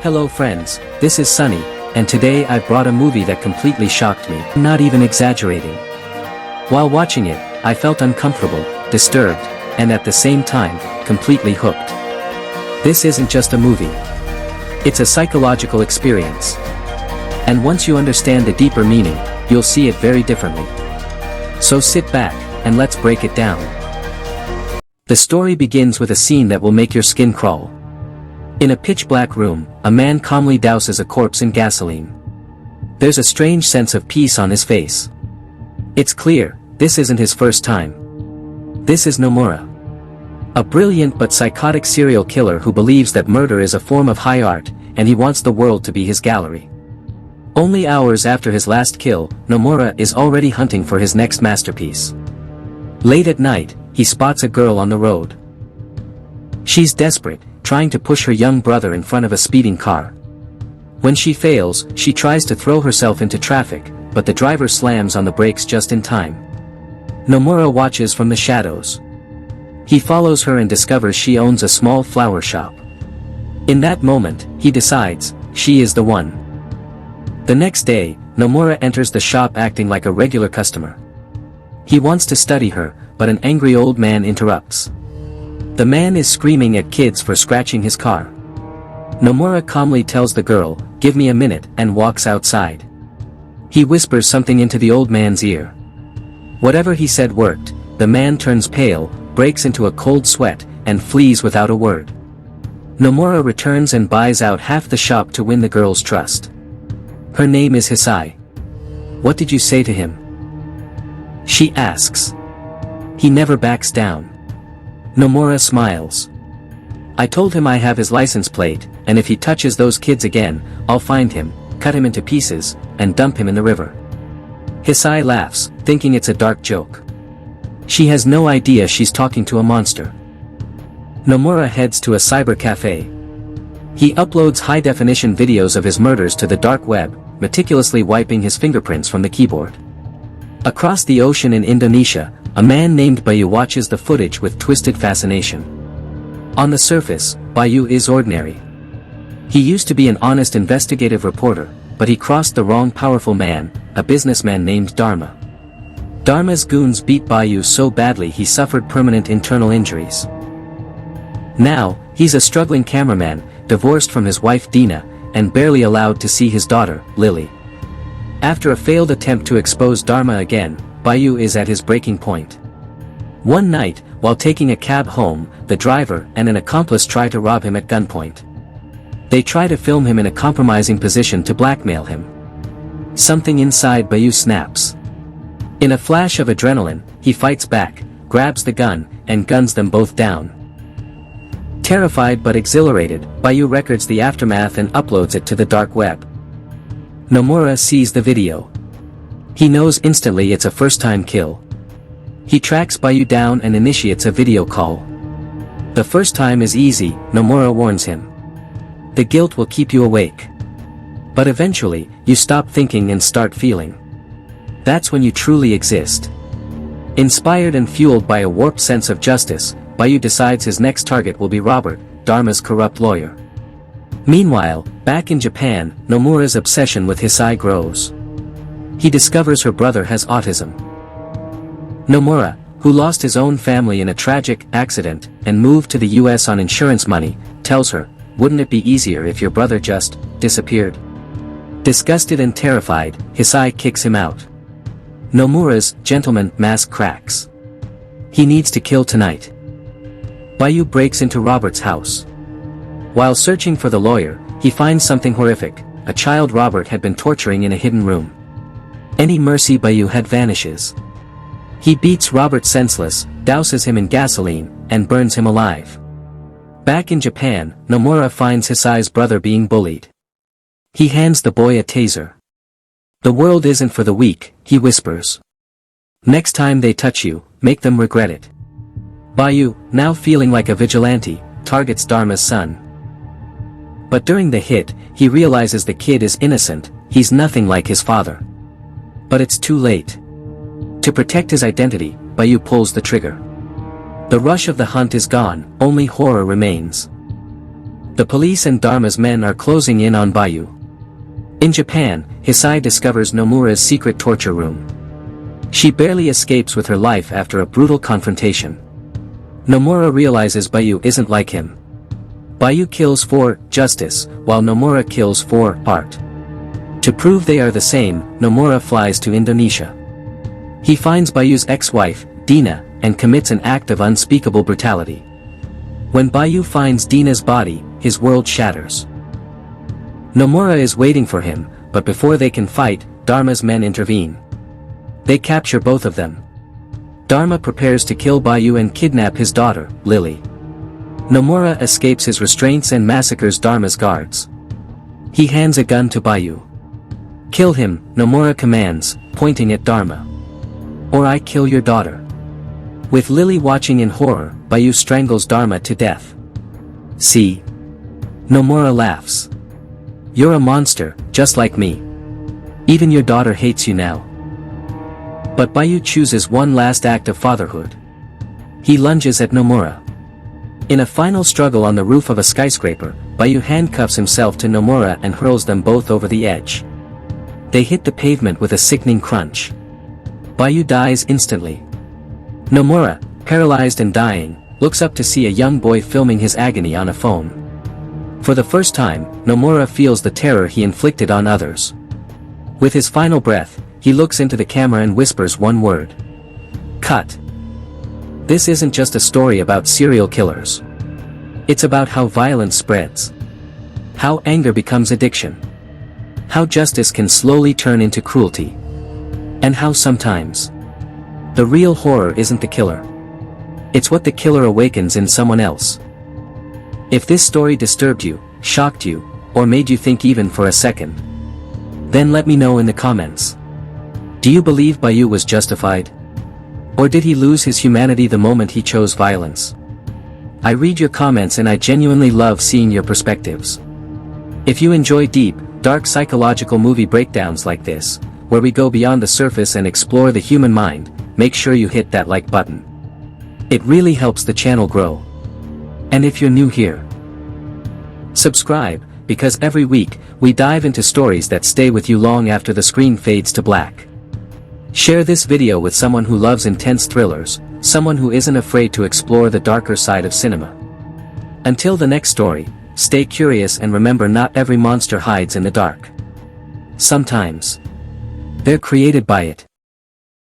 Hello friends, this is Sunny, and today I brought a movie that completely shocked me. I'm not even exaggerating. While watching it, I felt uncomfortable, disturbed, and at the same time, completely hooked. This isn't just a movie. It's a psychological experience. And once you understand the deeper meaning, you'll see it very differently. So sit back, and let's break it down. The story begins with a scene that will make your skin crawl. In a pitch-black room, a man calmly douses a corpse in gasoline. There's a strange sense of peace on his face. It's clear, this isn't his first time. This is Nomura. A brilliant but psychotic serial killer who believes that murder is a form of high art, and he wants the world to be his gallery. Only hours after his last kill, Nomura is already hunting for his next masterpiece. Late at night, he spots a girl on the road. She's desperate, trying to push her young brother in front of a speeding car. When she fails, she tries to throw herself into traffic, but the driver slams on the brakes just in time. Nomura watches from the shadows. He follows her and discovers she owns a small flower shop. In that moment, he decides, she is the one. The next day, Nomura enters the shop acting like a regular customer. He wants to study her, but an angry old man interrupts. The man is screaming at kids for scratching his car. Nomura calmly tells the girl, "Give me a minute," and walks outside. He whispers something into the old man's ear. Whatever he said worked. The man turns pale, breaks into a cold sweat, and flees without a word. Nomura returns and buys out half the shop to win the girl's trust. Her name is Hisai. "What did you say to him?" she asks. "He never backs down." Nomura smiles. "I told him I have his license plate, and if he touches those kids again, I'll find him, cut him into pieces, and dump him in the river." Hisai laughs, thinking it's a dark joke. She has no idea she's talking to a monster. Nomura heads to a cyber cafe. He uploads high-definition videos of his murders to the dark web, meticulously wiping his fingerprints from the keyboard. Across the ocean in Indonesia, a man named Bayu watches the footage with twisted fascination. On the surface, Bayu is ordinary. He used to be an honest investigative reporter, but he crossed the wrong powerful man, a businessman named Dharma. Dharma's goons beat Bayu so badly he suffered permanent internal injuries. Now, he's a struggling cameraman, divorced from his wife Dina, and barely allowed to see his daughter, Lily. After a failed attempt to expose Dharma again, Bayu is at his breaking point. One night, while taking a cab home, the driver and an accomplice try to rob him at gunpoint. They try to film him in a compromising position to blackmail him. Something inside Bayu snaps. In a flash of adrenaline, he fights back, grabs the gun, and guns them both down. Terrified but exhilarated, Bayu records the aftermath and uploads it to the dark web. Nomura sees the video. He knows instantly it's a first-time kill. He tracks Bayu down and initiates a video call. "The first time is easy," Nomura warns him. "The guilt will keep you awake. But eventually, you stop thinking and start feeling. That's when you truly exist." Inspired and fueled by a warped sense of justice, Bayu decides his next target will be Robert, Dharma's corrupt lawyer. Meanwhile, back in Japan, Nomura's obsession with Hisai grows. He discovers her brother has autism. Nomura, who lost his own family in a tragic accident and moved to the US on insurance money, tells her, "Wouldn't it be easier if your brother just disappeared?" Disgusted and terrified, Hisai kicks him out. Nomura's gentleman mask cracks. He needs to kill tonight. Bayu breaks into Robert's house. While searching for the lawyer, he finds something horrific. A child Robert had been torturing in a hidden room. Any mercy Bayu had vanishes. He beats Robert senseless, douses him in gasoline, and burns him alive. Back in Japan, Nomura finds Hisai's brother being bullied. He hands the boy a taser. "The world isn't for the weak," he whispers. "Next time they touch you, make them regret it." Bayu, now feeling like a vigilante, targets Dharma's son. But during the hit, he realizes the kid is innocent, he's nothing like his father. But it's too late. To protect his identity, Bayu pulls the trigger. The rush of the hunt is gone, only horror remains. The police and Dharma's men are closing in on Bayu. In Japan, Hisai discovers Nomura's secret torture room. She barely escapes with her life after a brutal confrontation. Nomura realizes Bayu isn't like him. Bayu kills for justice, while Nomura kills for art. To prove they are the same, Nomura flies to Indonesia. He finds Bayu's ex-wife, Dina, and commits an act of unspeakable brutality. When Bayu finds Dina's body, his world shatters. Nomura is waiting for him, but before they can fight, Dharma's men intervene. They capture both of them. Dharma prepares to kill Bayu and kidnap his daughter, Lily. Nomura escapes his restraints and massacres Dharma's guards. He hands a gun to Bayu. "Kill him," Nomura commands, pointing at Dharma. "Or I kill your daughter." With Lily watching in horror, Bayu strangles Dharma to death. "See?" Nomura laughs. "You're a monster, just like me. Even your daughter hates you now." But Bayu chooses one last act of fatherhood. He lunges at Nomura. In a final struggle on the roof of a skyscraper, Bayu handcuffs himself to Nomura and hurls them both over the edge. They hit the pavement with a sickening crunch. Bayu dies instantly. Nomura, paralyzed and dying, looks up to see a young boy filming his agony on a phone. For the first time, Nomura feels the terror he inflicted on others. With his final breath, he looks into the camera and whispers one word. Cut. This isn't just a story about serial killers. It's about how violence spreads. How anger becomes addiction. How justice can slowly turn into cruelty. And how sometimes the real horror isn't the killer. It's what the killer awakens in someone else. If this story disturbed you, shocked you, or made you think even for a second, then let me know in the comments. Do you believe Bayu was justified? Or did he lose his humanity the moment he chose violence? I read your comments and I genuinely love seeing your perspectives. If you enjoy deep, dark psychological movie breakdowns like this, where we go beyond the surface and explore the human mind, make sure you hit that like button. It really helps the channel grow. And if you're new here, subscribe, because every week, we dive into stories that stay with you long after the screen fades to black. Share this video with someone who loves intense thrillers, someone who isn't afraid to explore the darker side of cinema. Until the next story, stay curious and remember not every monster hides in the dark. Sometimes they're created by it.